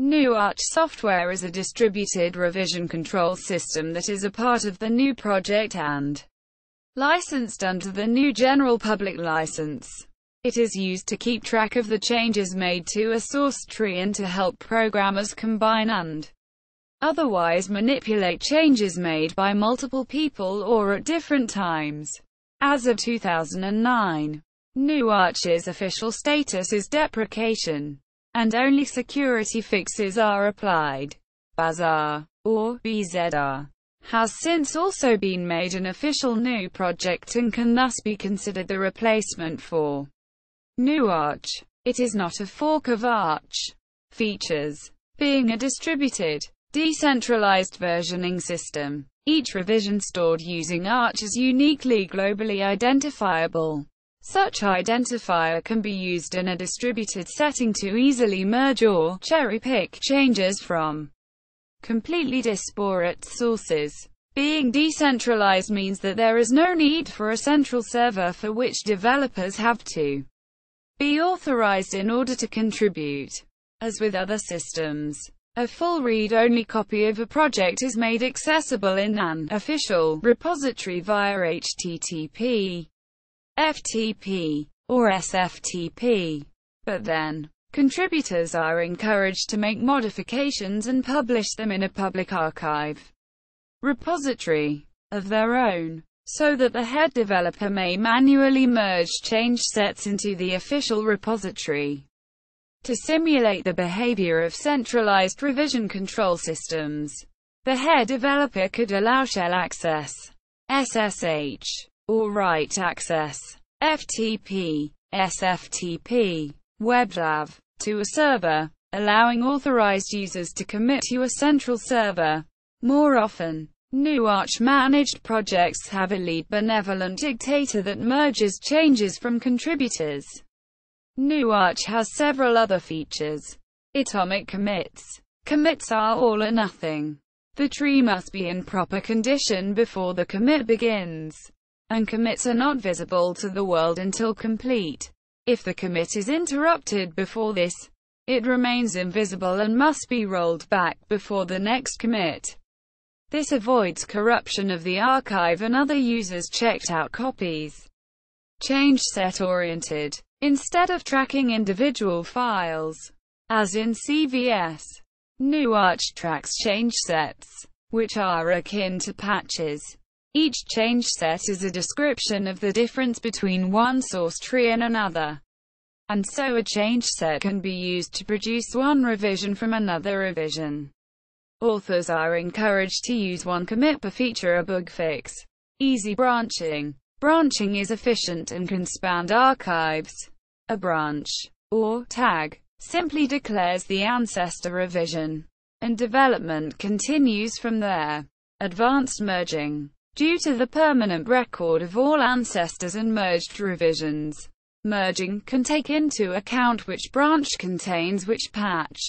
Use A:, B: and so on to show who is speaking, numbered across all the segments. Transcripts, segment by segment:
A: GNU Arch software is a distributed revision control system that is a part of the GNU project and licensed under the GNU General Public License. It is used to keep track of the changes made to a source tree and to help programmers combine and otherwise manipulate changes made by multiple people or at different times. As of 2009, GNU Arch's official status is deprecation, and only security fixes are applied. Bazaar, or BZR, has since also been made an official GNU project and can thus be considered the replacement for GNU Arch. It is not a fork of Arch. Features: being a distributed, decentralized versioning system. Each revision stored using Arch is uniquely globally identifiable. Such identifier can be used in a distributed setting to easily merge or cherry-pick changes from completely disparate sources. Being decentralized means that there is no need for a central server for which developers have to be authorized in order to contribute. As with other systems, a full read-only copy of a project is made accessible in an official repository via HTTP, FTP, or SFTP. But then, contributors are encouraged to make modifications and publish them in a public archive repository of their own, so that the head developer may manually merge change sets into the official repository. To simulate the behavior of centralized revision control systems, the head developer could allow shell access, SSH, or write access, FTP, SFTP, WebDAV, to a server, allowing authorized users to commit to a central server. More often, GNU Arch-managed projects have a lead benevolent dictator that merges changes from contributors. GNU Arch has several other features. Atomic commits. Commits are all or nothing. The tree must be in proper condition before the commit begins, and commits are not visible to the world until complete. If the commit is interrupted before this, it remains invisible and must be rolled back before the next commit. This avoids corruption of the archive and other users checked out copies. Change set oriented. Instead of tracking individual files, as in CVS, GNU Arch tracks change sets, which are akin to patches. Each change set is a description of the difference between one source tree and another, and so a change set can be used to produce one revision from another revision. Authors are encouraged to use one commit per feature or bug fix. Easy branching. Branching is efficient and can span archives. A branch, or tag, simply declares the ancestor revision, and development continues from there. Advanced merging. Due to the permanent record of all ancestors and merged revisions, merging can take into account which branch contains which patch,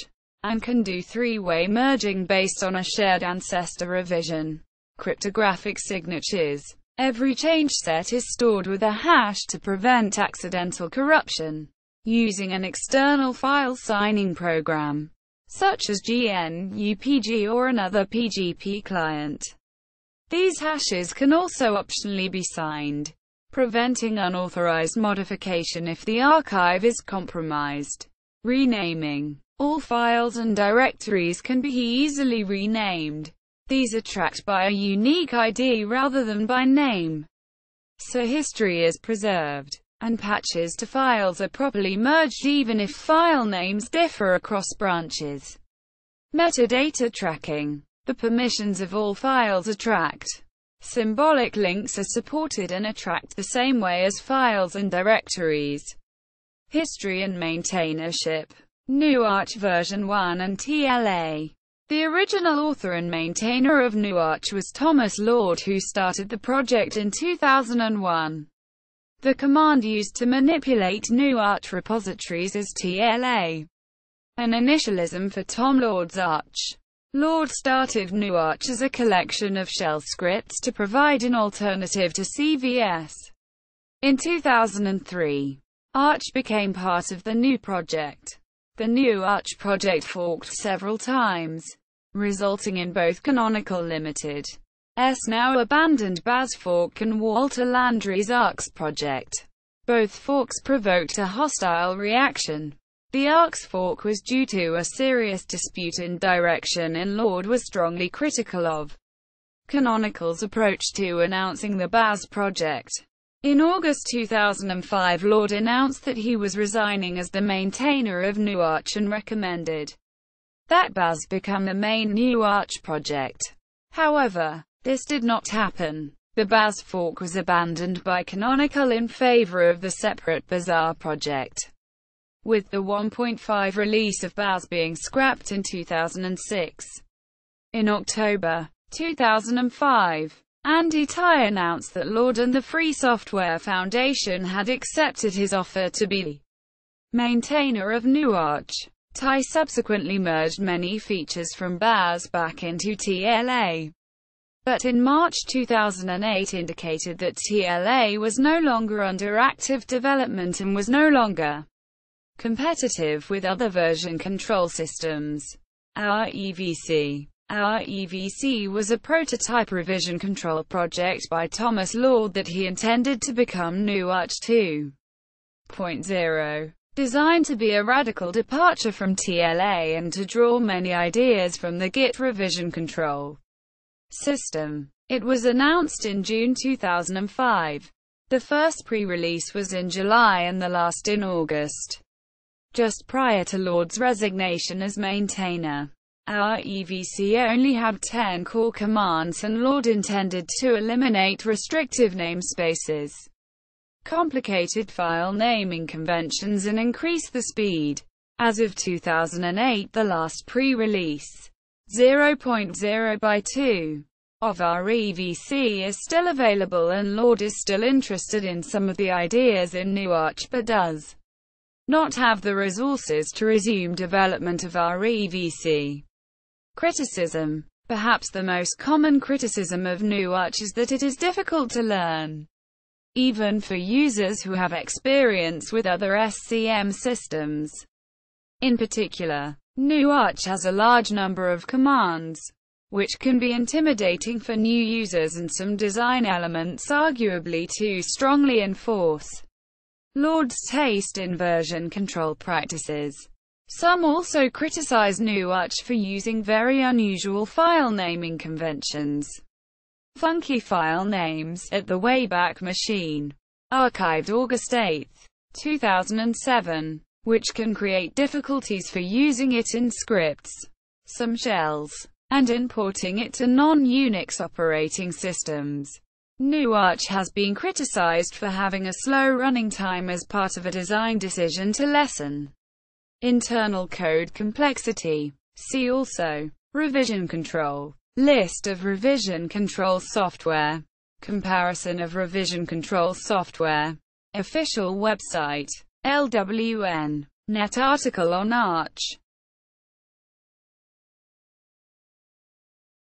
A: and can do three-way merging based on a shared ancestor revision. Cryptographic signatures. Every change set is stored with a hash to prevent accidental corruption, using an external file signing program, such as GNU PG or another PGP client. These hashes can also optionally be signed, preventing unauthorized modification if the archive is compromised. Renaming. All files and directories can be easily renamed. These are tracked by a unique ID rather than by name, so history is preserved, and patches to files are properly merged even if file names differ across branches. Metadata tracking. The permissions of all files are tracked. Symbolic links are supported and are tracked the same way as files and directories. History and maintainership. GNU Arch version 1 and TLA. The original author and maintainer of GNU Arch was Thomas Lord, who started the project in 2001. The command used to manipulate GNU Arch repositories is TLA, an initialism for Tom Lord's Arch. Lord started GNU Arch as a collection of shell scripts to provide an alternative to CVS. In 2003, Arch became part of the GNU project. The GNU Arch project forked several times, resulting in both Canonical Limited's now abandoned Baz fork and Walter Landry's ARCS project. Both forks provoked a hostile reaction. The ARCS fork was due to a serious dispute in direction, and Lord was strongly critical of Canonical's approach to announcing the Baz project. In August 2005, Lord announced that he was resigning as the maintainer of GNU Arch and recommended that Baz become the main GNU Arch project. However, this did not happen. The Baz fork was abandoned by Canonical in favor of the separate Bazaar project, with the 1.5 release of Baz being scrapped in 2006. In October 2005, Andy Tai announced that Lord and the Free Software Foundation had accepted his offer to be maintainer of GNU Arch. Tai subsequently merged many features from Baz back into TLA, but in March 2008 indicated that TLA was no longer under active development and was no longer competitive with other version control systems. REVC was a prototype revision control project by Thomas Lord that he intended to become GNU Arch 2.0. Designed to be a radical departure from TLA and to draw many ideas from the Git revision control system. It was announced in June 2005. The first pre-release was in July and the last in August, just prior to Lord's resignation as maintainer. REVC only had 10 core commands, and Lord intended to eliminate restrictive namespaces, complicated file naming conventions, and increase the speed. As of 2008, the last pre-release 0.0/2 of REVC is still available, and Lord is still interested in some of the ideas in GNU Arch but does not have the resources to resume development of REVC. Criticism. Perhaps the most common criticism of GNU Arch is that it is difficult to learn, even for users who have experience with other SCM systems. In particular, GNU Arch has a large number of commands, which can be intimidating for new users, and some design elements arguably too strongly enforce Lord's taste in version control practices. Some also criticize GNU Arch for using very unusual file naming conventions. Funky file names at the Wayback Machine, archived August 8, 2007, which can create difficulties for using it in scripts, some shells, and importing it to non-Unix operating systems. GNU Arch has been criticized for having a slow running time as part of a design decision to lessen internal code complexity. See also revision control. List of revision control software. Comparison of revision control software. Official website. LWN. Net article on Arch.